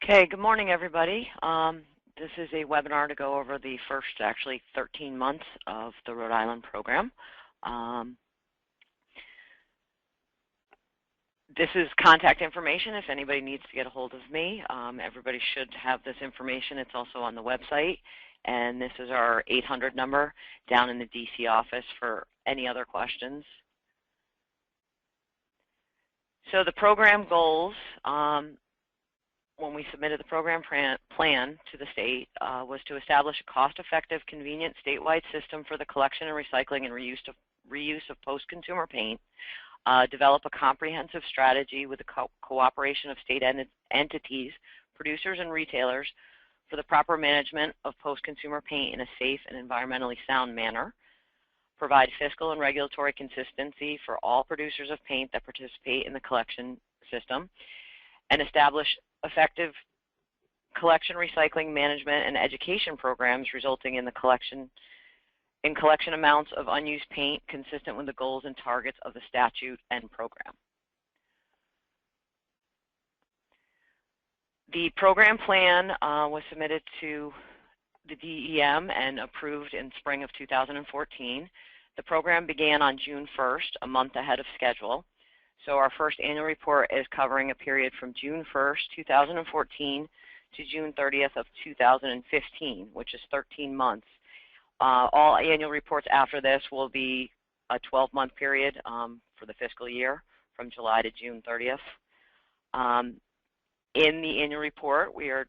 Okay, good morning, everybody. This is a webinar to go over the first, actually, 13 months of the Rhode Island program. This is contact information if anybody needs to get a hold of me. Everybody should have this information. It's also on the website. And this is our 800 number down in the DC office for any other questions. So the program goals, when we submitted the program plan to the state, was to establish a cost-effective, convenient statewide system for the collection and recycling and reuse of post-consumer paint, develop a comprehensive strategy with the cooperation of state entities, producers, and retailers for the proper management of post-consumer paint in a safe and environmentally sound manner, provide fiscal and regulatory consistency for all producers of paint that participate in the collection system, and establish effective collection, recycling, management, and education programs resulting in the collection amounts of unused paint consistent with the goals and targets of the statute and program. The program plan was submitted to the DEM and approved in spring of 2014. The program began on June 1st, a month ahead of schedule. So our first annual report is covering a period from June 1st, 2014 to June 30th of 2015, which is 13 months. All annual reports after this will be a 12-month period for the fiscal year from July to June 30th. In the annual report, we are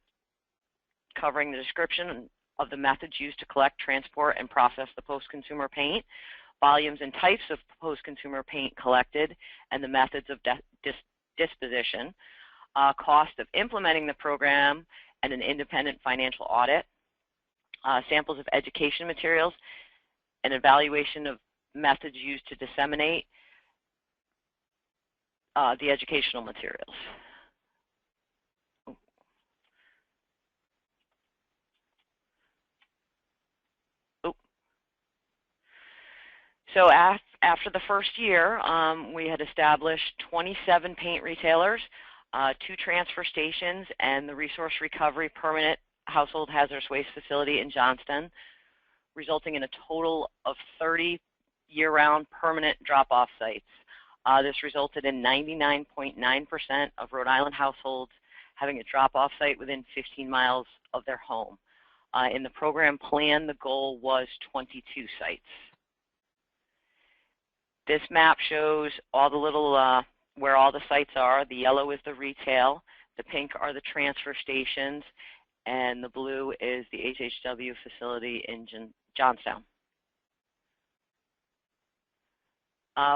covering the description of the methods used to collect, transport, and process the post-consumer paint, volumes and types of post-consumer paint collected, and the methods of disposition, cost of implementing the program, and an independent financial audit, samples of education materials, and evaluation of methods used to disseminate the educational materials. So after the first year, we had established 27 paint retailers, 2 transfer stations, and the Resource Recovery Permanent Household Hazardous Waste Facility in Johnston, resulting in a total of 30 year-round permanent drop-off sites. This resulted in 99.9% of Rhode Island households having a drop-off site within 15 miles of their home. In the program plan, the goal was 22 sites. This map shows all the little, where all the sites are. The yellow is the retail, the pink are the transfer stations, and the blue is the HHW facility in Johnstown.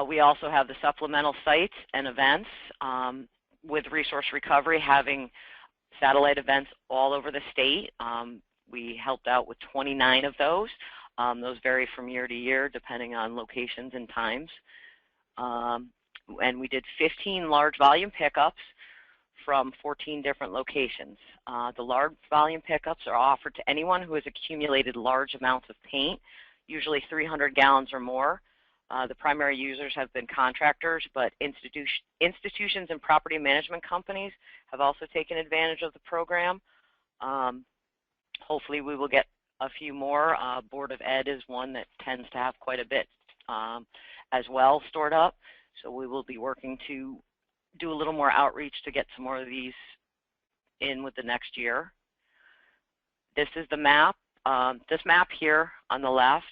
We also have the supplemental sites and events, with Resource Recovery having satellite events all over the state. We helped out with 29 of those. Those vary from year to year depending on locations and times. And we did 15 large volume pickups from 14 different locations. The large volume pickups are offered to anyone who has accumulated large amounts of paint, usually 300 gallons or more. The primary users have been contractors, but institutions and property management companies have also taken advantage of the program. Hopefully we will get a few more. Board of Ed is one that tends to have quite a bit as well stored up. So we will be working to do a little more outreach to get some more of these in with the next year. This is the map. This map here on the left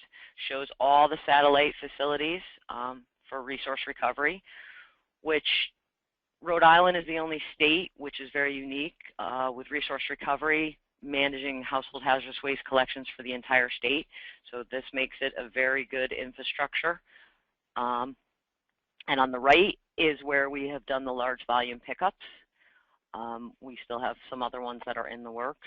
shows all the satellite facilities for Resource Recovery, which Rhode Island is the only state which is very unique with Resource Recovery managing household hazardous waste collections for the entire state. So this makes it a very good infrastructure. And on the right is where we have done the large volume pickups. We still have some other ones that are in the works.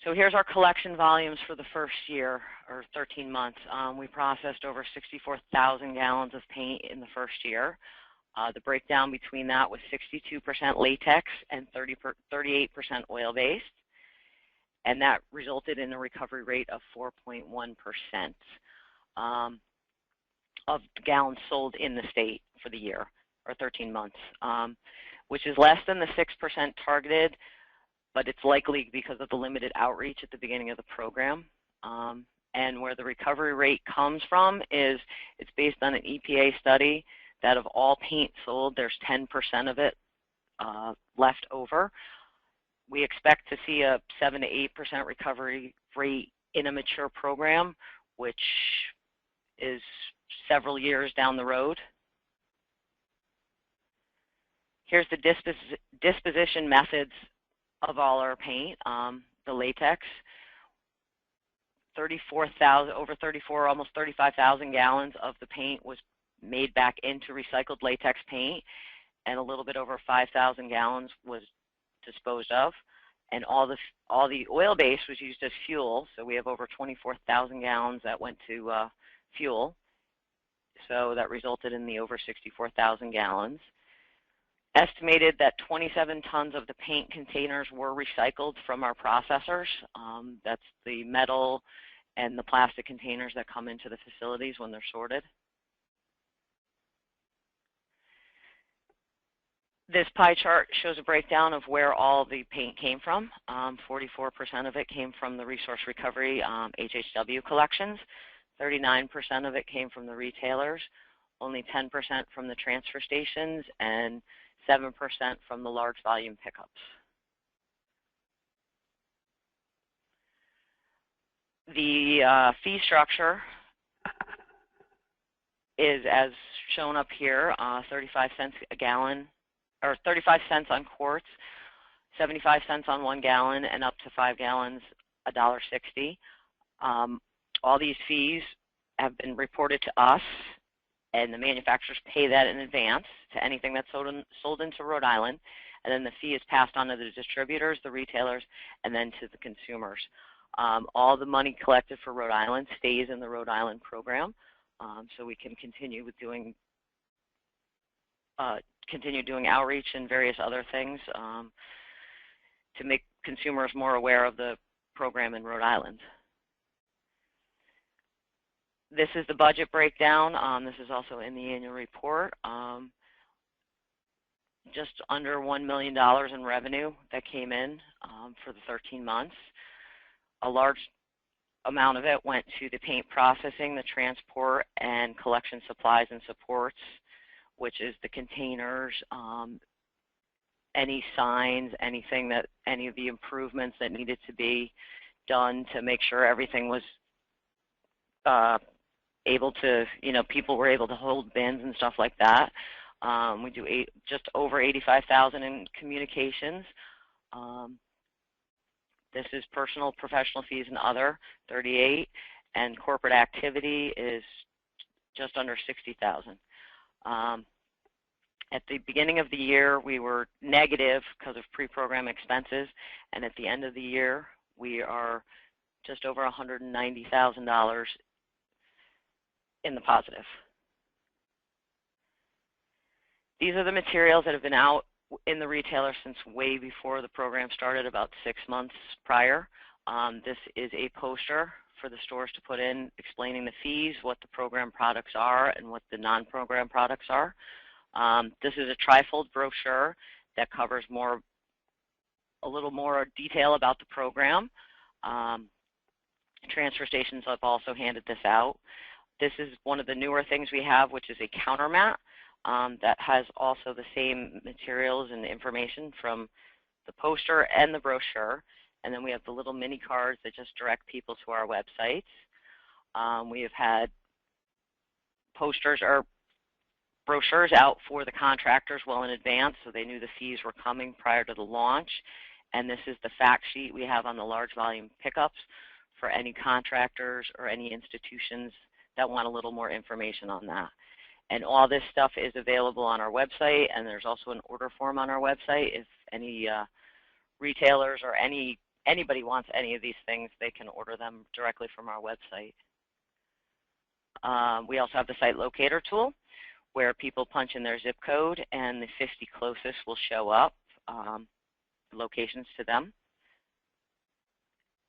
So here's our collection volumes for the first year, or 13 months. We processed over 64,000 gallons of paint in the first year. The breakdown between that was 62% latex and 38% oil-based, and that resulted in a recovery rate of 4.1% of gallons sold in the state for the year, or 13 months. which is less than the 6% targeted, but it's likely because of the limited outreach at the beginning of the program. And where the recovery rate comes from is it's based on an EPA study that of all paint sold, there's 10% of it left over. We expect to see a 7 to 8% recovery rate in a mature program, which is several years down the road. Here's the disposition methods of all our paint. The latex, almost 35,000 gallons of the paint was made back into recycled latex paint, and a little bit over 5,000 gallons was disposed of. And all the oil base was used as fuel, so we have over 24,000 gallons that went to fuel. So that resulted in the over 64,000 gallons. Estimated that 27 tons of the paint containers were recycled from our processors. That's the metal and the plastic containers that come into the facilities when they're sorted. This pie chart shows a breakdown of where all the paint came from. 44% of it came from the resource recovery HHW collections. 39% of it came from the retailers, only 10% from the transfer stations, and 7% from the large volume pickups. The fee structure is as shown up here, 35 cents a gallon, or 35 cents on quarts, 75 cents on 1 gallon, and up to 5 gallons, $1.60. All these fees have been reported to us, and the manufacturers pay that in advance to anything that's sold into Rhode Island, and then the fee is passed on to the distributors, the retailers, and then to the consumers. All the money collected for Rhode Island stays in the Rhode Island program, so we can continue with doing outreach and various other things to make consumers more aware of the program in Rhode Island. This is the budget breakdown. This is also in the annual report. Just under $1 million in revenue that came in for the 13 months. A large amount of it went to the paint processing, the transport, and collection supplies and supports, which is the containers, any signs, any of the improvements that needed to be done to make sure everything was able to, people were able to hold bins and stuff like that. We do just over $85,000 in communications. This is personal, professional fees and other, 38, and corporate activity is just under 60,000. At the beginning of the year, we were negative because of pre-program expenses, and at the end of the year, we are just over $190,000 in the positive. These are the materials that have been out in the retailer since way before the program started, about 6 months prior. This is a poster for the stores to put in explaining the fees, what the program products are, and what the non-program products are. This is a trifold brochure that covers a little more detail about the program. Transfer stations have also handed this out. This is one of the newer things we have, which is a counter mat that has also the same materials and information from the poster and the brochure. And then we have the little mini cards that just direct people to our websites. We have had posters or brochures out for the contractors well in advance, so they knew the fees were coming prior to the launch. And this is the fact sheet we have on the large volume pickups for any contractors or any institutions that want a little more information on that. And all this stuff is available on our website, and there's also an order form on our website. If any retailers or anybody wants any of these things, they can order them directly from our website. We also have the site locator tool, where people punch in their zip code, and the 50 closest will show up, locations to them.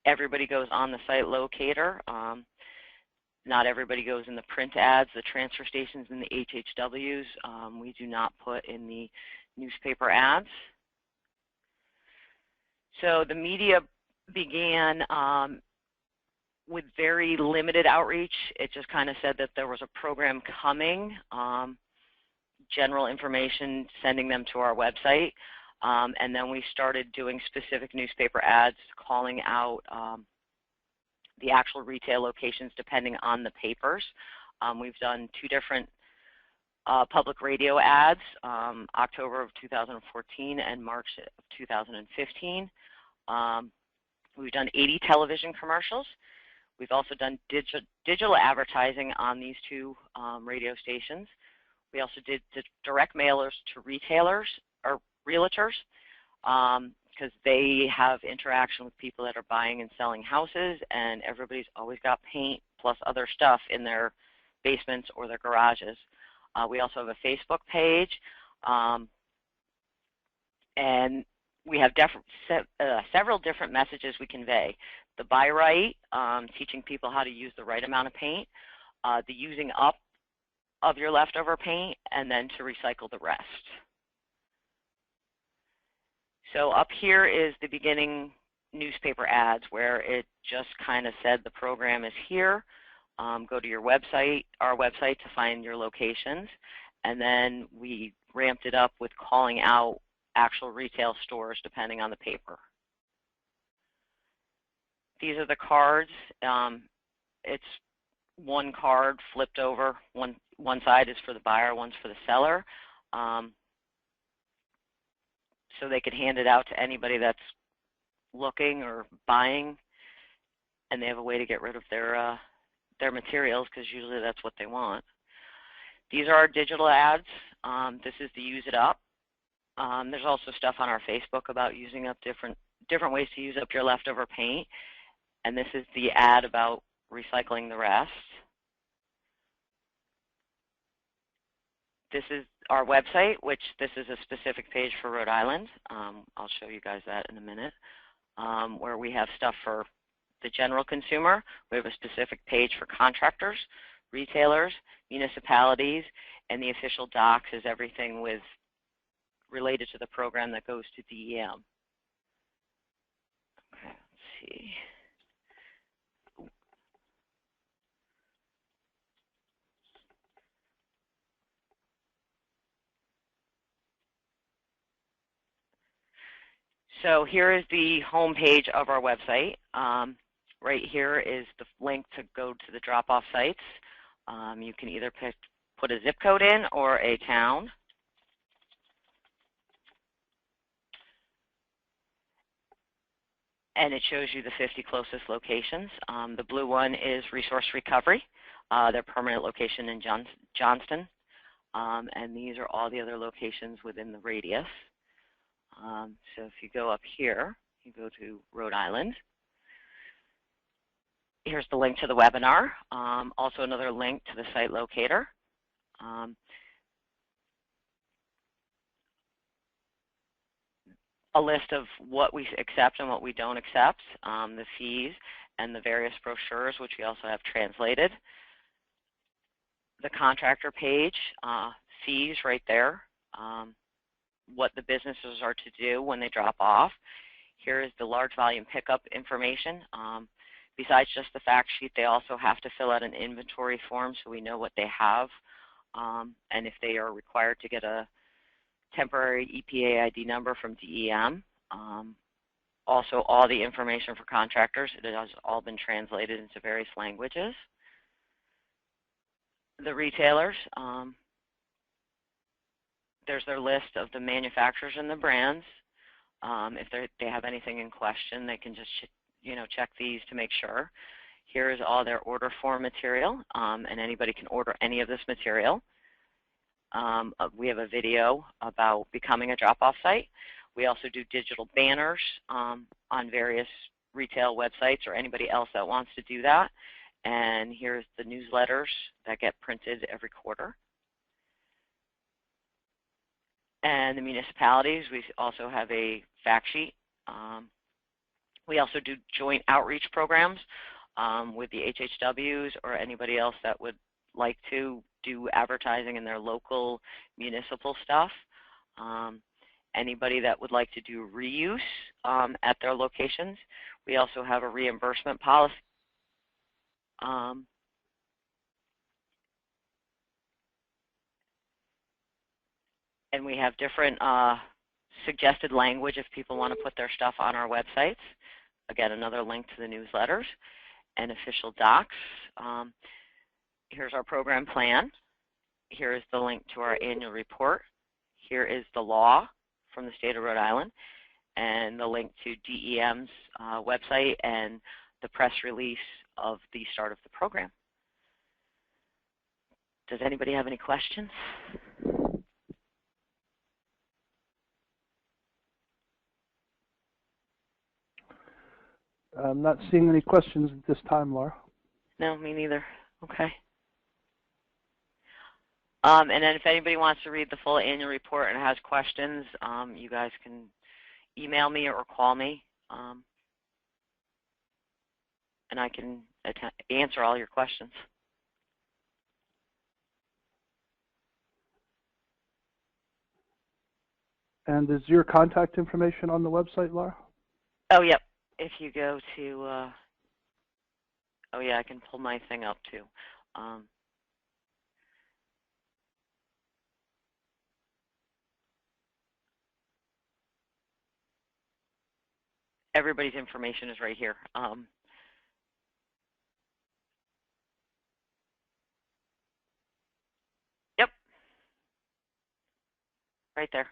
Everybody goes on the site locator. Not everybody goes in the print ads, the transfer stations, and the HHWs. We do not put in the newspaper ads. So the media began with very limited outreach. It just kind of said that there was a program coming, general information, sending them to our website. And then we started doing specific newspaper ads, calling out the actual retail locations depending on the papers. We've done 2 different public radio ads, October of 2014 and March of 2015. We've done 80 television commercials. We've also done digital advertising on these 2 radio stations. We also did direct mailers to retailers or realtors because they have interaction with people that are buying and selling houses, and everybody's always got paint plus other stuff in their basements or their garages. We also have a Facebook page, and we have several different messages we convey. The buy right, teaching people how to use the right amount of paint, the using up of your leftover paint, and then to recycle the rest. So up here is the beginning newspaper ads where it just kind of said the program is here. Go to your website, our website, to find your locations. And then we ramped it up with calling out actual retail stores depending on the paper. These are the cards. It's one card flipped over. One side is for the buyer, one's for the seller. So they could hand it out to anybody that's looking or buying, and they have a way to get rid of their materials because usually that's what they want. These are our digital ads. This is the use it up. There's also stuff on our Facebook about using up different ways to use up your leftover paint. And this is the ad about recycling the rest. This is our website, which this is a specific page for Rhode Island. I'll show you guys that in a minute, where we have stuff for the general consumer. We have a specific page for contractors, retailers, municipalities, and the official docs is everything related to the program that goes to DEM. Okay, let's see. So here is the home page of our website. Right here is the link to go to the drop-off sites. You can either put a zip code in or a town. And it shows you the 50 closest locations. The blue one is Resource Recovery, their permanent location in Johnston. And these are all the other locations within the radius. So if you go up here, you go to Rhode Island. Here's the link to the webinar. Also another link to the site locator. A list of what we accept and what we don't accept, the fees, and the various brochures, which we also have translated. The contractor page, fees right there. What the businesses are to do when they drop off. Here is the large volume pickup information. Besides just the fact sheet, they also have to fill out an inventory form so we know what they have, and if they are required to get a temporary EPA ID number from DEM. Also all the information for contractors, it has all been translated into various languages. The retailers, there's their list of the manufacturers and the brands. If they have anything in question, they can just check these to make sure. Here is all their order form material, and anybody can order any of this material. We have a video about becoming a drop-off site. We also do digital banners on various retail websites or anybody else that wants to do that. And here's the newsletters that get printed every quarter. And the municipalities, we also have a fact sheet. We also do joint outreach programs with the HHWs or anybody else that would like to do advertising in their local municipal stuff. Anybody that would like to do reuse at their locations, we also have a reimbursement policy. And we have different suggested language if people want to put their stuff on our websites. Again, another link to the newsletters and official docs. Here's our program plan. Here is the link to our annual report. Here is the law from the state of Rhode Island and the link to DEM's website and the press release of the start of the program. Does anybody have any questions? I'm not seeing any questions at this time, Laura. No, me neither. Okay. And then if anybody wants to read the full annual report and has questions, you guys can email me or call me, and I can answer all your questions. And is your contact information on the website, Laura? Oh, yep. If you go to, oh yeah, I can pull my thing up too. Everybody's information is right here. Yep, right there.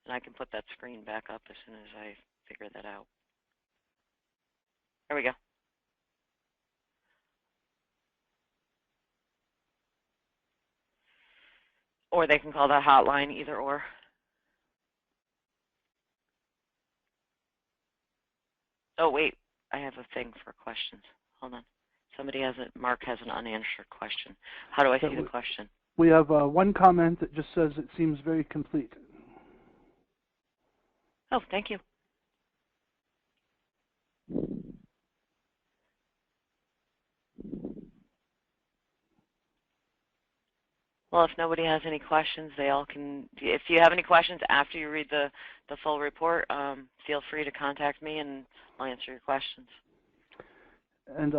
And I can put that screen back up as soon as I figure that out. There we go. Or they can call that hotline, either or. Oh, wait, I have a thing for questions. Hold on. Somebody has it. Mark has an unanswered question. How do I see the question? We have one comment that just says it seems very complete. Oh, thank you. Well, if nobody has any questions, they all can. If you have any questions after you read the full report, feel free to contact me and I'll answer your questions. And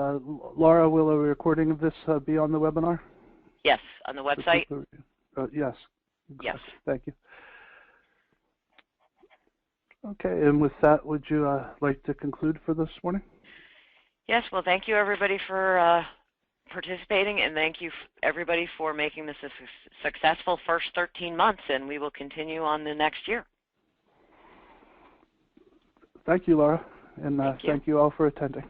Laura, will a recording of this be on the webinar? Yes, on the website. Yes. Yes. Thank you. Okay, and with that, would you like to conclude for this morning? Yes, well, thank you everybody for participating, and thank you everybody for making this a successful first 13 months, and we will continue on the next year. Thank you, Laura, and thank you all for attending.